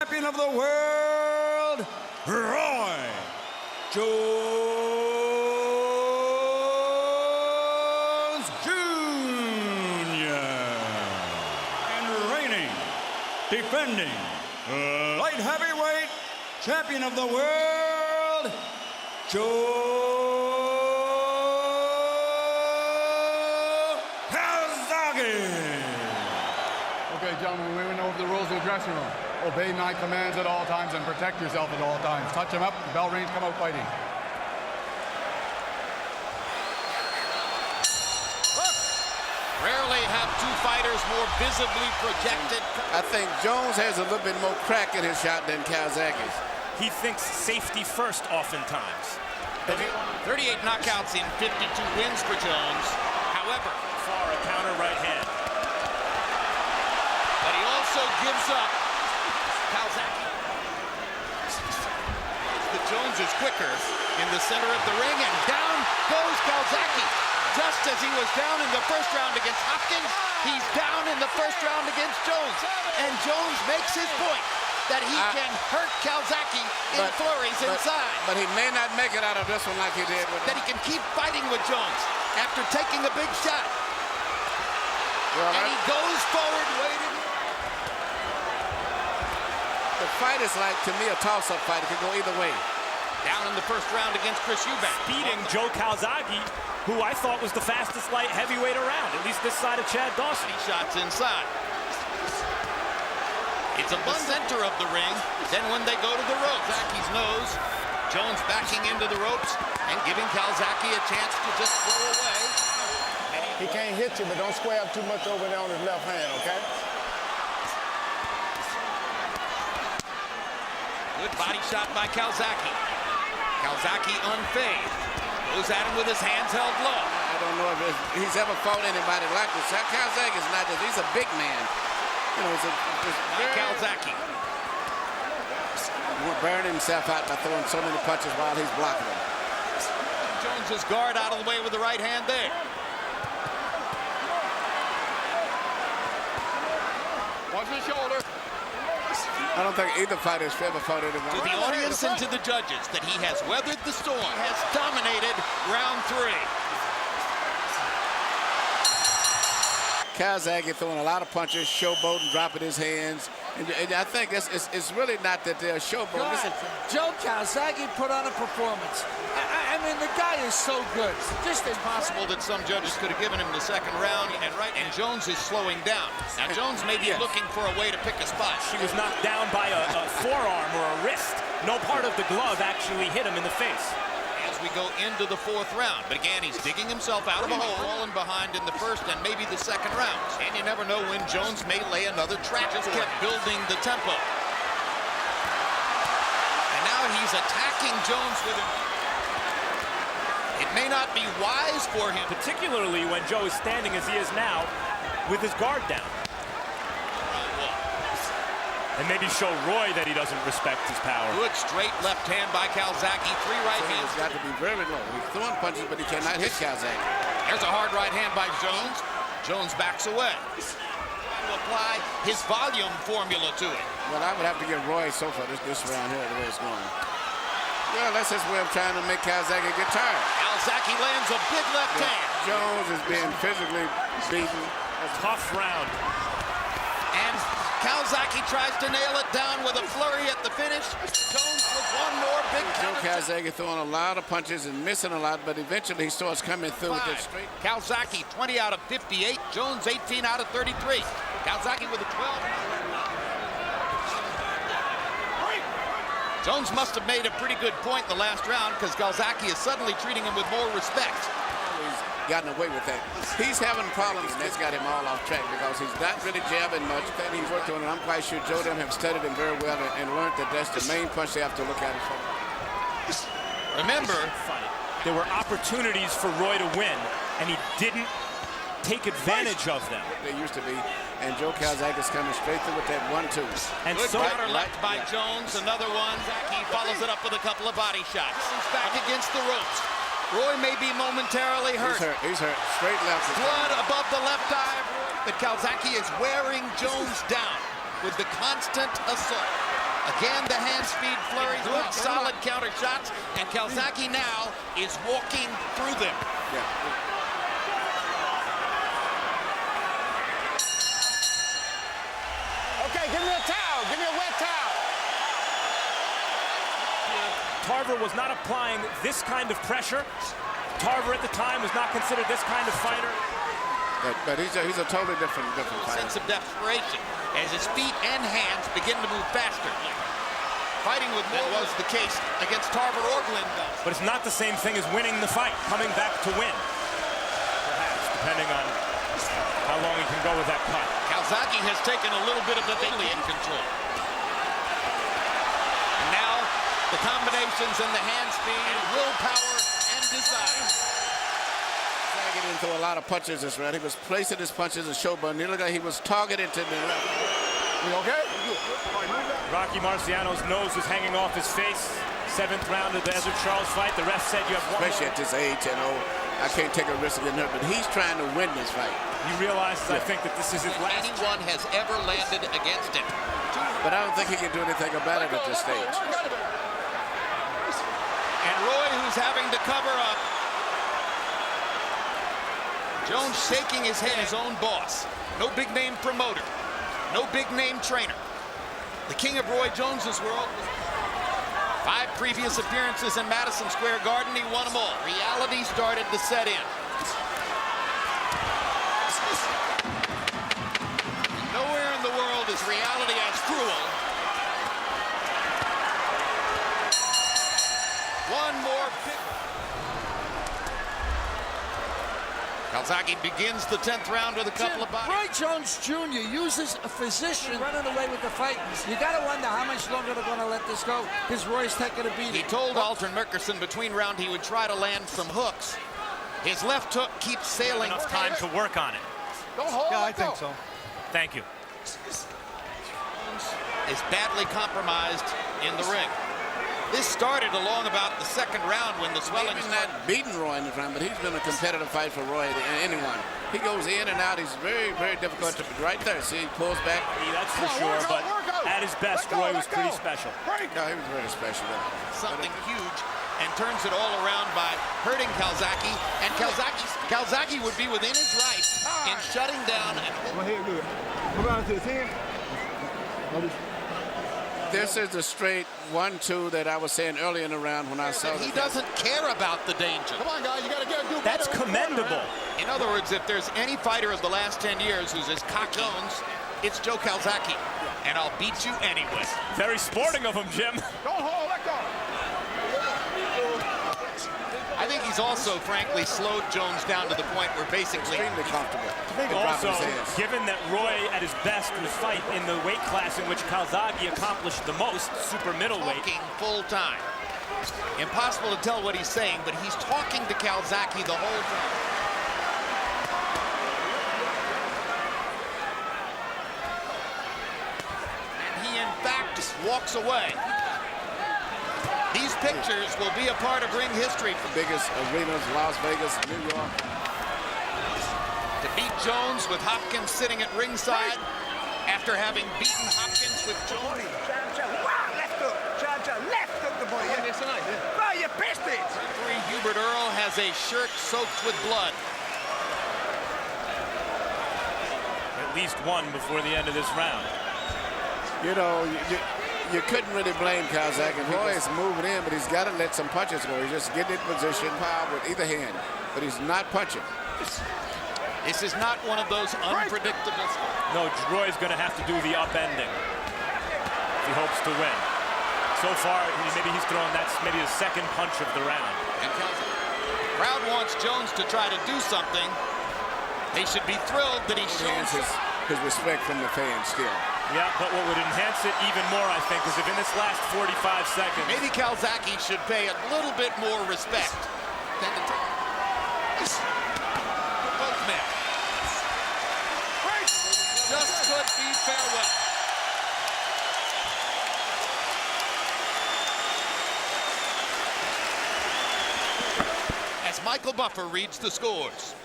Champion of the world, Roy Jones Jr. And reigning, defending, light heavyweight champion of the world, Joe Calzaghe. Okay, gentlemen, we know the rules of the dressing room. Obey my commands at all times and protect yourself at all times. Touch him up, the bell rings, come out fighting. Rarely have two fighters more visibly projected. I think Jones has a little bit more crack in his shot than Calzaghe's. He thinks safety first oftentimes. 38 knockouts in 52 wins for Jones. However, Far a counter right hand. but he also gives up. Calzaghe. The Jones is quicker in the center of the ring, and down goes Calzaghe. Just as he was down in the first round against Hopkins, he's down in the first round against Jones. And Jones makes his point that he can hurt Calzaghe in flurries inside. But he may not make it out of this one like he did with That he can keep fighting with Jones after taking a big shot. And he goes forward, waiting. The fight is like, to me, a toss-up fight. It could go either way. Down in the first round against Hubert. Beating Joe Calzaghe, who I thought was the fastest light heavyweight around, at least this side of Chad Dawson. He shots inside. It's a center of the ring. Then when they go to the ropes, Calzaghe's nose. Jones backing into the ropes and giving Calzaghe a chance to just throw away. He can't hit you, but don't square up too much over there on his left hand, okay? Good body shot by Calzaghe. Calzaghe unfazed. Goes at him with his hands held low. I don't know if he's ever fought anybody like this. Calzaghe is not just, he's a big man. You know, he's Calzaghe. burning himself out by throwing so many punches while he's blocking them. Jones's guard out of the way with the right hand there. Watch his shoulder. I don't think either fighter has ever fought anybody. To the audience and to the judges, that he has weathered the storm, has dominated round 3. Calzaghe throwing a lot of punches, showboating, dropping his hands. And I think it's really not that they're showboating. Listen, Joe Calzaghe put on a performance. I mean, the guy is so good. Just It's possible that some judges could have given him the second round, and Jones is slowing down. Now, Jones may be looking for a way to pick a spot. She was knocked down by a forearm or a wrist. No part of the glove actually hit him in the face. As we go into the 4th round. But again, he's digging himself out of a hole, falling behind in the first and maybe the second round. And you never know when Jones may lay another trap. Just kept building the tempo. And now he's attacking Jones with him. It may not be wise for him. Particularly when Joe is standing as he is now with his guard down. And maybe show Roy that he doesn't respect his power. Good straight left hand by Calzaghe. 3 right hands. he's got to be very low. He's throwing punches, but he cannot hit Calzaghe. There's a hard right hand by Jones. Jones backs away. Trying to apply his volume formula to it. Well, I would have to give Roy so far this round here the way it's going. Well, that's his way of trying to make Calzaghe get tired. Calzaghe lands a big left hand. Jones is being physically beaten. A tough round. And Calzaghe tries to nail it down with a flurry at the finish. Jones with one more big Joe counter. Calzaghe throwing a lot of punches and missing a lot, but eventually he starts coming through with this straight. Calzaghe 20 out of 58. Jones 18 out of 33. Calzaghe with a 12. Jones must have made a pretty good point the last round, because Calzaghe is suddenly treating him with more respect. He's gotten away with that. He's having problems, and that's got him all off track because he's not really jabbing much. He's worked on it. I'm quite sure Joe them have studied him very well and learned that that's the main punch they have to look at. Remember, There were opportunities for Roy to win, and he didn't take advantage of them. They used to be, and Joe Calzaghe is coming straight through with that 1-2. And good so counter left by Jones. Another one. He follows it up with a couple of body shots. He's back against the ropes. Roy may be momentarily hurt. He's hurt. Straight left. Blood above the left eye. But Calzaghe is wearing Jones down with the constant assault. Again, the hand speed flurry, good solid counter shots, and Calzaghe now is walking through them. Yeah. Okay, give me a towel. Give me a wet towel. Tarver was not applying this kind of pressure. Tarver at the time was not considered this kind of fighter. But he's a totally different fighter. Sense of desperation as his feet and hands begin to move faster. Fighting with more was the case against Tarver or Glenn. But it's not the same thing as winning the fight, coming back to win. Perhaps, depending on how long he can go with that cut. Calzaghe has taken a little bit of the in control. And now the combinations and the hand speed, willpower, and desire. He didn't throw a lot of punches this round. He was placing his punches and showboating. You look like he was targeted to the left. You okay? Rocky Marciano's nose was hanging off his face. 7th round of the Ezra Charles fight. The ref said you have one. Especially at this age, you know, I can't take a risk of getting hurt, but he's trying to win this fight. He realizes, I think, that this is his last. Anyone has ever landed against him. But I don't think he can do anything about it at this stage. And Roy, who's having to cover up. Jones shaking his head, his own boss. No big name promoter. No big name trainer. The king of Roy Jones's world. 5 previous appearances in Madison Square Garden, he won them all. Reality started to set in. Nowhere in the world is reality as cruel. One more pick. Calzaghe begins the 10th round with a couple of bodies. Roy Jones Jr. uses a physician running away with the fight. You got to wonder how much longer they're going to let this go, because Roy's taking a beating. He told Aldrin Merkerson between round he would try to land some hooks. His left hook keeps sailing. Enough time to work on it. Don't hold. Yeah, I think so. Thank you. Is badly compromised in the ring. This started along about the 2nd round when the swelling He's not beaten Roy in the round, but he's been a competitive fight for Roy, anyone. He goes in and out. He's very, very difficult to right there. See, he pulls back. That's for sure, but at his best, Roy was pretty special. No, he was very special. something huge and turns it all around by hurting Calzaghe. And Calzaghe would be within his rights in shutting down. This is the straight 1-2 that I was saying earlier in the round when I saw it. He doesn't care about the danger. Come on, guys, you gotta do That's better. commendable. In other words, if there's any fighter of the last 10 years who's as cocky, it's Joe Calzaghe. And I'll beat you anyway. Very sporting of him, Jim. Don't hold, let go. I think he's also, frankly, slowed Jones down to the point where basically Extremely comfortable. I think also, given that Roy at his best was fight in the weight class in which Calzaghe accomplished the most, super middleweight. talking full time. Impossible to tell what he's saying, but he's talking to Calzaghe the whole time. And he, in fact, walks away. These pictures will be a part of ring history. The biggest arenas, Las Vegas, New York. To beat Jones with Hopkins sitting at ringside after having beaten Hopkins with Jones. Referee Hubert Earle has a shirt soaked with blood. At least one before the end of this round. You know, you couldn't really blame Calzaghe. Roy is moving in, but he's got to let some punches go. He's just getting in position, power with either hand, but he's not punching. This is not one of those unpredictable. No, Roy's going to have to do the upending if he hopes to win. So far, maybe he's thrown that's maybe the second punch of the round. And the crowd wants Jones to try to do something. They should be thrilled that he shows his respect from the fans still. Yeah, but what would enhance it even more, I think, is if in this last 45 seconds... Maybe Calzaghe should pay a little bit more respect than the both men. Just could be farewell. As Michael Buffer reads the scores.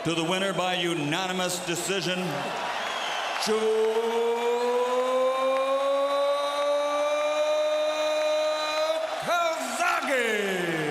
To the winner by unanimous decision, Joe Calzaghe.